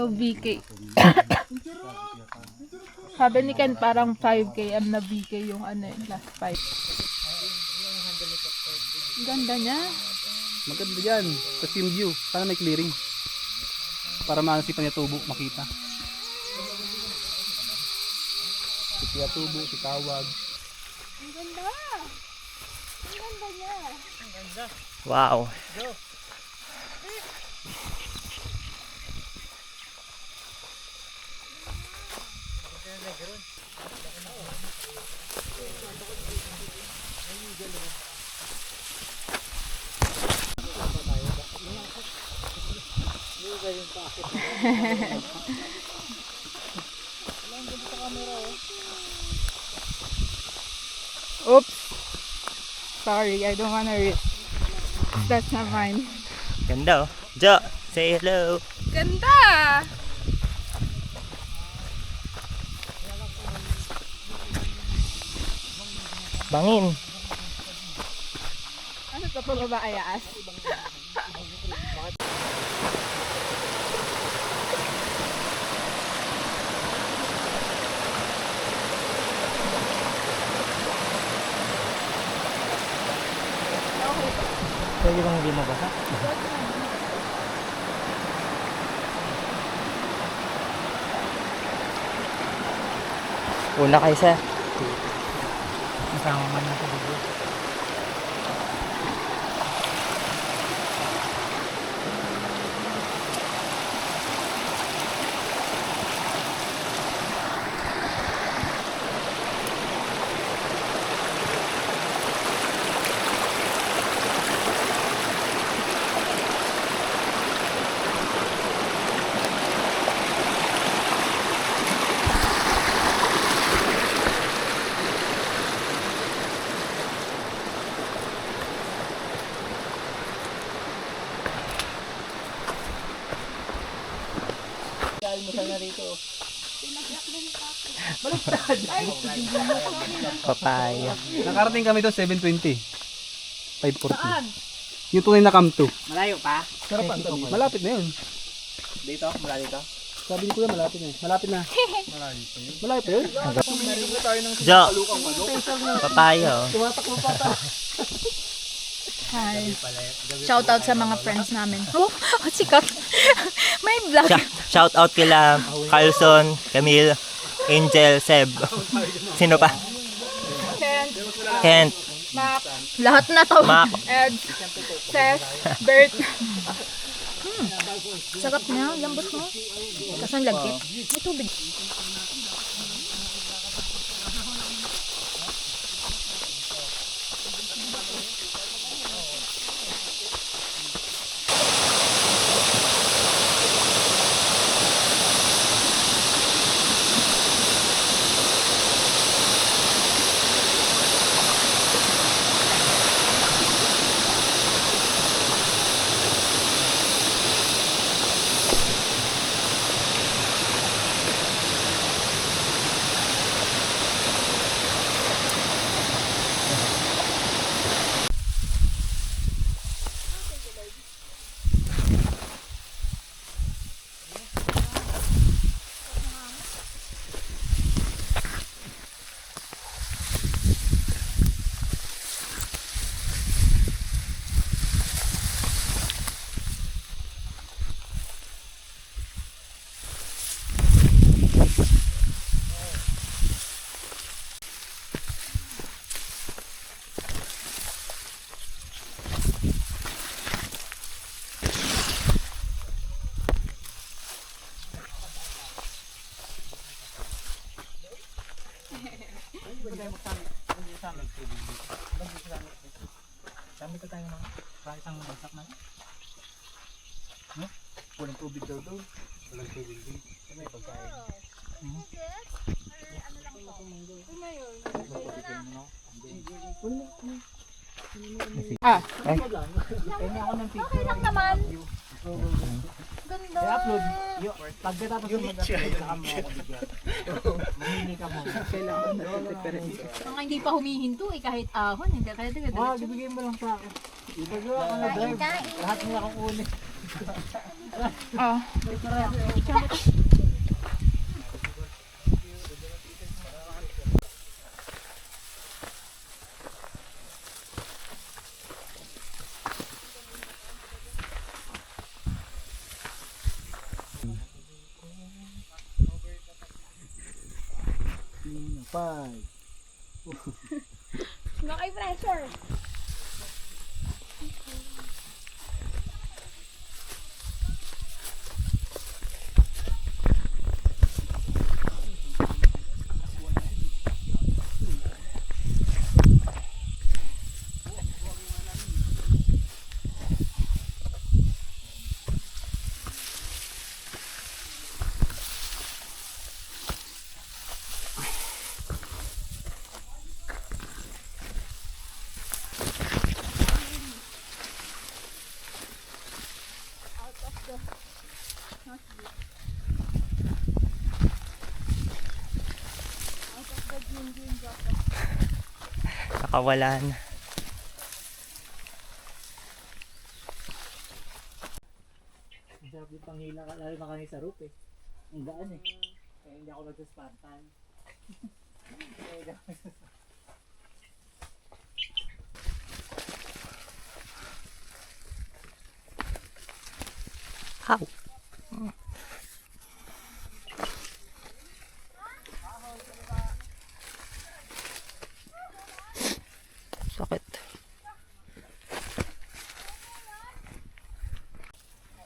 So, VK. Sabi ni Ken, parang 5 km na VK yung ano yun, last 5. Ganda niya. Maganda yan. Tapos yung view, sana may clearing. Para maanasipan niya tubo, makita. Si Pia Tubo, si Tawag. Ang ganda. Ang ganda niya. Ang ganda. Wow. Go. Oops. Sorry, I don't wanna risk. That's not mine. Ganda oh. Jo, say hello. Ganda! Bangin. Ano ito pa ba ayaas? Pwede bang hindi mabasa? Una kayo sa Masama man natin dito. papaya. Nakarating kami doon 7:20. 5:40. Yung tunay na Camp 2. Malayo pa? Sarapan. Malapit na yun. Dito? Mula dito? Sabi ni Kuya malapit na yun. Malapit na. Malapit pa yun? Jo, papaya oh. Tumatakbo pa ta. Hi. Shout out sa mga friends namin. Oh, sikat. May vlog. Shout out kila Carlson, Camille, Angel, Seb. Sino pa? Kent. Mac. Lahat na to. Mac. Ed. Seth. Bert. Sarap niya. Lambot mo. Kaso ang lagkit. May tubig. Dami ko tayo mga isang bagsak na. No? Walang tubig daw doon. Walang tubig doon. May pagkain. Ah. Kanya ako ng picture. Okay lang naman. Ganda. I-upload. Pagkatapos mo mag-upload, saka mo ako bigyan. Mamili ka mo. Kailangan na reference. Mga hindi pa humihinto eh, kahit ahon. Hindi kaya Ah, bibigyan mo lang sa akin. Ipagawa ko na drive. Lahat mo akong ulit. Oh. Five. Naka-pressure. Nakawalan. Ang sarap yung panghila ka, lalo na kami sa roof eh. Ang daan eh. Kaya hindi ako nagsuspantan. Kaya hindi ako nagsuspantan. How? Sakit.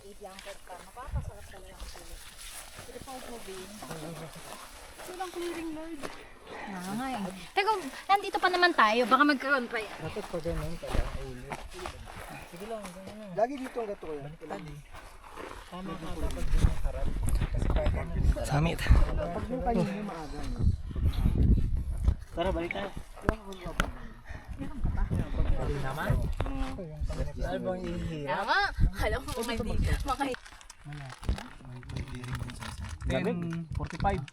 I-blanket ka. Mapapasarap talaga ang sulit. Report mo, Bin. Walang clearing, Lord. Nga eh. Teka, nandito pa naman tayo. Baka magkaroon pa yan. Dapat pa ganun pala ang ulo. Sige lang, ganyan lang. Lagi dito ang gato yan. Tama ka, dapat din ang harap. Kasi kahit ano. Summit. Pag yung kanina maaga. Tara, balik tayo. Pwede naman. Ano bang ihihirap? Tama. Alam mo, mga hindi. 10:45.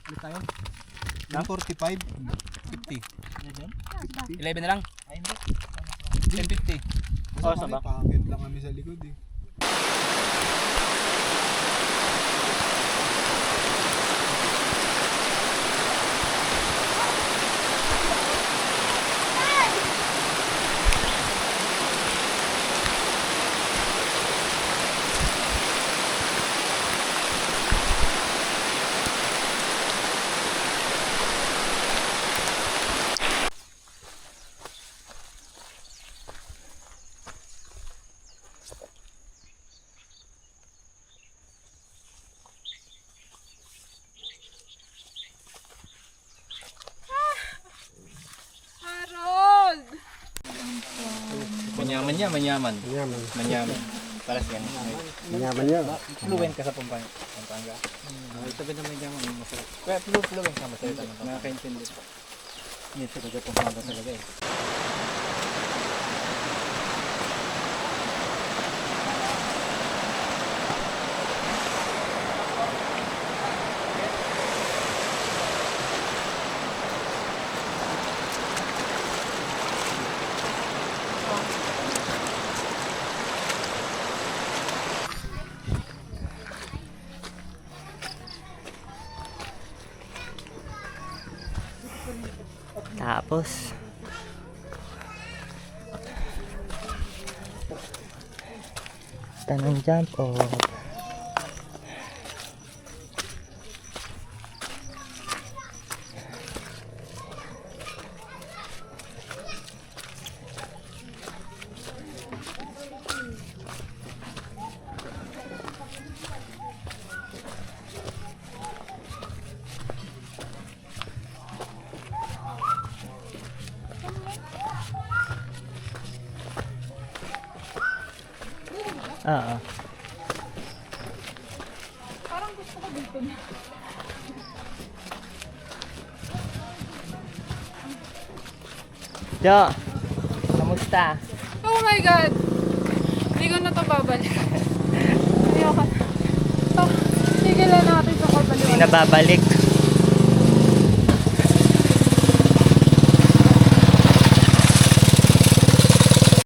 Ulit tayo. 45, 50. 11 na lang. Ay, hindi. 10:50. Basta kami, paakit lang kami sa likod eh. Manyaman niya, manyaman. Manyaman. Manyaman. Para sa yan. Manyaman niya. Fluent ka sa Pampanga. Sabi na manyaman, masarap. Kaya fluent ka, masarap. Nakakaintindi. Hindi talaga Pampanga talaga eh. Tapos tanong jump off. Oo. Parang gusto ko dito na. Jo, kamusta? Oh my God! Hindi ko na ito babalik. Ayoko. Oh, sige lang natin ito ko Hindi na babalik.